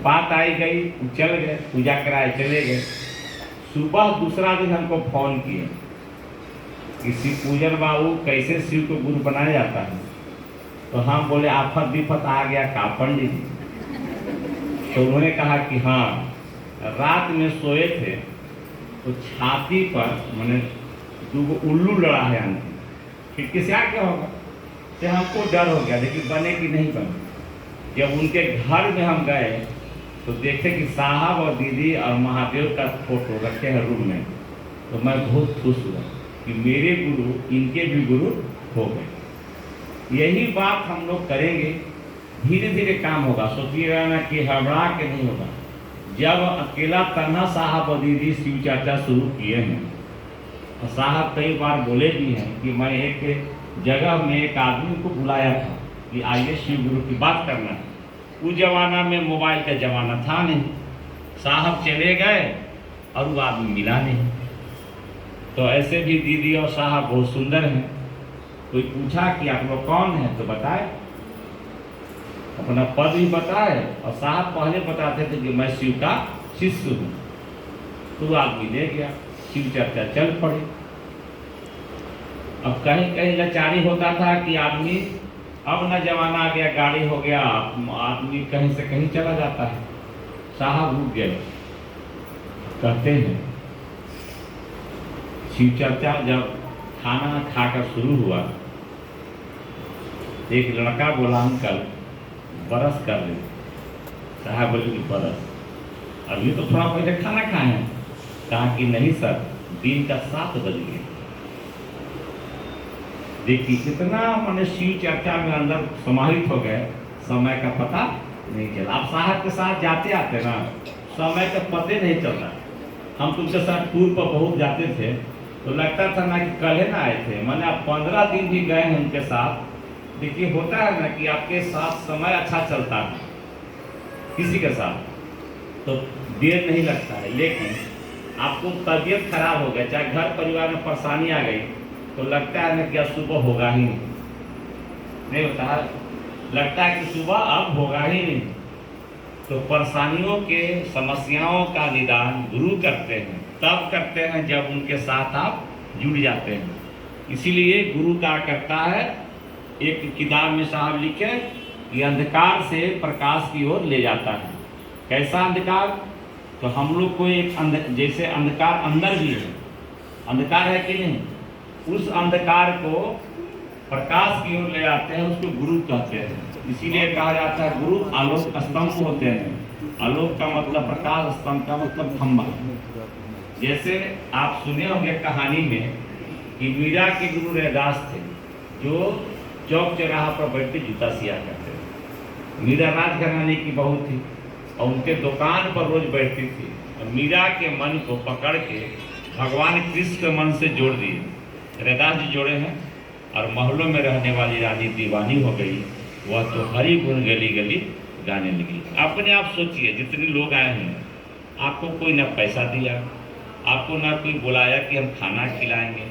बात आई गई, चल गए, पूजा कराए चले गए। सुबह दूसरा दिन हमको फोन किए कि शिव पूजन बाबू कैसे शिव को गुरु बनाया जाता है। तो हम बोले आफत विपत आ गया का पंडित जी। तो उन्होंने कहा कि हाँ, रात में सोए थे तो छाती पर मैंने दो उल्लू लड़ा है अंदर, फिर किसी क्या होगा, से हमको डर हो गया, लेकिन बने कि नहीं बने। जब उनके घर में हम गए तो देखे कि साहब और दीदी और महादेव का फोटो रखे हैं रूम में। तो मैं बहुत खुश हुआ कि मेरे गुरु इनके भी गुरु हो गए। यही बात हम लोग करेंगे, धीरे धीरे काम होगा। सोचिएगा ना कि हड़बड़ा के नहीं होगा। जब अकेला तन्हा साहब और दीदी शिव चर्चा शुरू किए हैं, तो साहब कई बार बोले भी हैं कि मैं एक जगह में एक आदमी को बुलाया था कि आइए शिव गुरु की बात करना है। उस जमाना में मोबाइल का जमाना था नहीं, साहब चले गए और वो आदमी मिला नहीं। तो ऐसे भी दीदी और साहब बहुत सुंदर हैं। कोई पूछा कि आप लोग कौन हैं, तो बताए, अपना पद भी बताए, और साहब पहले बताते थे कि मैं शिव का शिष्य हूँ। तो वो आदमी ले गया, शिव चर्चा चल पड़ी। अब कहीं कहीं लाचारी होता था कि आदमी, अब न जमाना आ गया, गाड़ी हो गया, आदमी कहीं से कहीं चला जाता है। साहब रुक गए, कहते हैं शिव चर्चा जब खाना खाकर शुरू हुआ, एक लड़का बोला अंकल बरस कर ले। साहब बोले कि बरस, अभी तो थोड़ा पहले खाना खाए हैं। कहा कि नहीं सर, दिन का 7 बज गए। देखिए कितना मैंने शिव चर्चा में अंदर समाहित हो गए, समय का पता नहीं चला। आप साहब के साथ जाते आते ना, समय का पते नहीं चलता। हम तुमके साथ टूर पर बहुत जाते थे तो लगता था ना कि कल है ना आए थे, मैंने आप 15 दिन भी गए हैं उनके साथ। देखिए होता है ना कि आपके साथ समय अच्छा चलता है किसी के साथ, तो देर नहीं लगता है। लेकिन आपको तबीयत खराब हो गया, चाहे घर परिवार में परेशानी आ गई, तो लगता है ना कि अब सुबह होगा ही नहीं होता है, लगता है कि सुबह अब होगा ही नहीं। तो परेशानियों के, समस्याओं का निदान गुरु करते हैं, तब करते हैं जब उनके साथ आप जुड़ जाते हैं। इसीलिए गुरु क्या करता है, एक किताब में साहब लिखे कि अंधकार से प्रकाश की ओर ले जाता है। कैसा अंधकार? तो हम लोग को एक जैसे अंधकार अंदर भी है, अंधकार है कि नहीं, उस अंधकार को प्रकाश की ओर ले जाते हैं, उसको गुरु कहते हैं। इसीलिए कहा जाता है गुरु आलोक स्तंभ होते हैं। आलोक का मतलब प्रकाश, स्तंभ का मतलब खंभा। जैसे आप सुने होंगे कहानी में कि मीरा के गुरु रैदास थे, जो चौक चौराहा पर बैठ के जूता सिया करते थे। मीरा राजघराने की बहू थी और उनके दुकान पर रोज बैठती थी। और मीरा के मन को पकड़ के भगवान कृष्ण के मन से जोड़ दिए, रैदास जी जोड़े हैं। और महलों में रहने वाली रानी दीवानी हो गई, वह तो हरी गुण गली गली गाने लगी। अपने आप सोचिए, जितने लोग आए हैं, आपको कोई ना पैसा दिया, आपको ना कोई बुलाया कि हम खाना खिलाएंगे,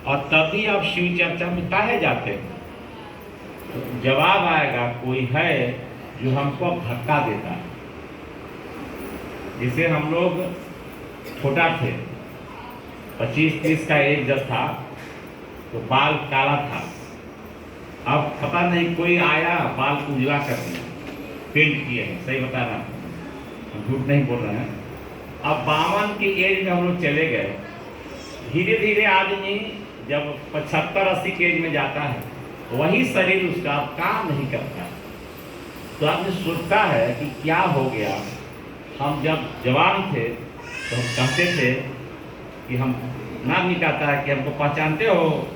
और तभी आप शिव चर्चा में काहे जाते हैं? तो जवाब आएगा, कोई है जो हमको धक्का देता है। जैसे हम लोग छोटा थे, 25-30 का एज जब था, तो बाल काला था। अब पता नहीं कोई आया बाल उजला कर दिया, पेंट किए हैं, सही बता रहा हूँ, झूठ नहीं बोल रहे हैं। अब 52 की एज में हम लोग चले गए। धीरे धीरे आदमी जब 75-80 की एज में जाता है, वही शरीर उसका काम नहीं करता। तो आदमी सोचता है कि क्या हो गया। हम जब जवान थे तो हम कहते थे कि हम, नाम नहीं कहता है कि हमको पहचानते हो,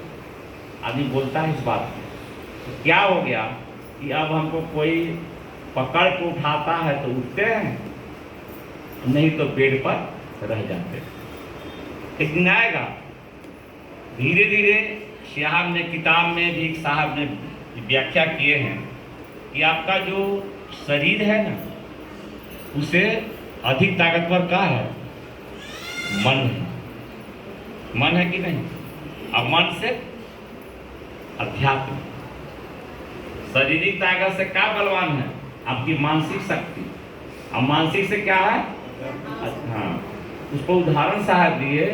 आदमी बोलता है इस बात में। तो क्या हो गया कि अब हमको कोई पकड़ के उठाता है तो उठते हैं, नहीं तो बेड पर रह जाते हैं। एक दिन आएगा, धीरे धीरे। साहब ने किताब में भी, साहब ने व्याख्या किए हैं कि आपका जो शरीर है ना, उसे अधिक ताकतवर क्या है? मन है। मन है कि नहीं? अब मन से अध्यात्म, शारीरिक ताकत से क्या बलवान है? आपकी मानसिक शक्ति। अब मानसिक से क्या है? हाँ, उस पर उदाहरण साहब दिए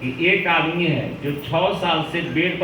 कि एक आदमी है जो 6 साल से बेड पर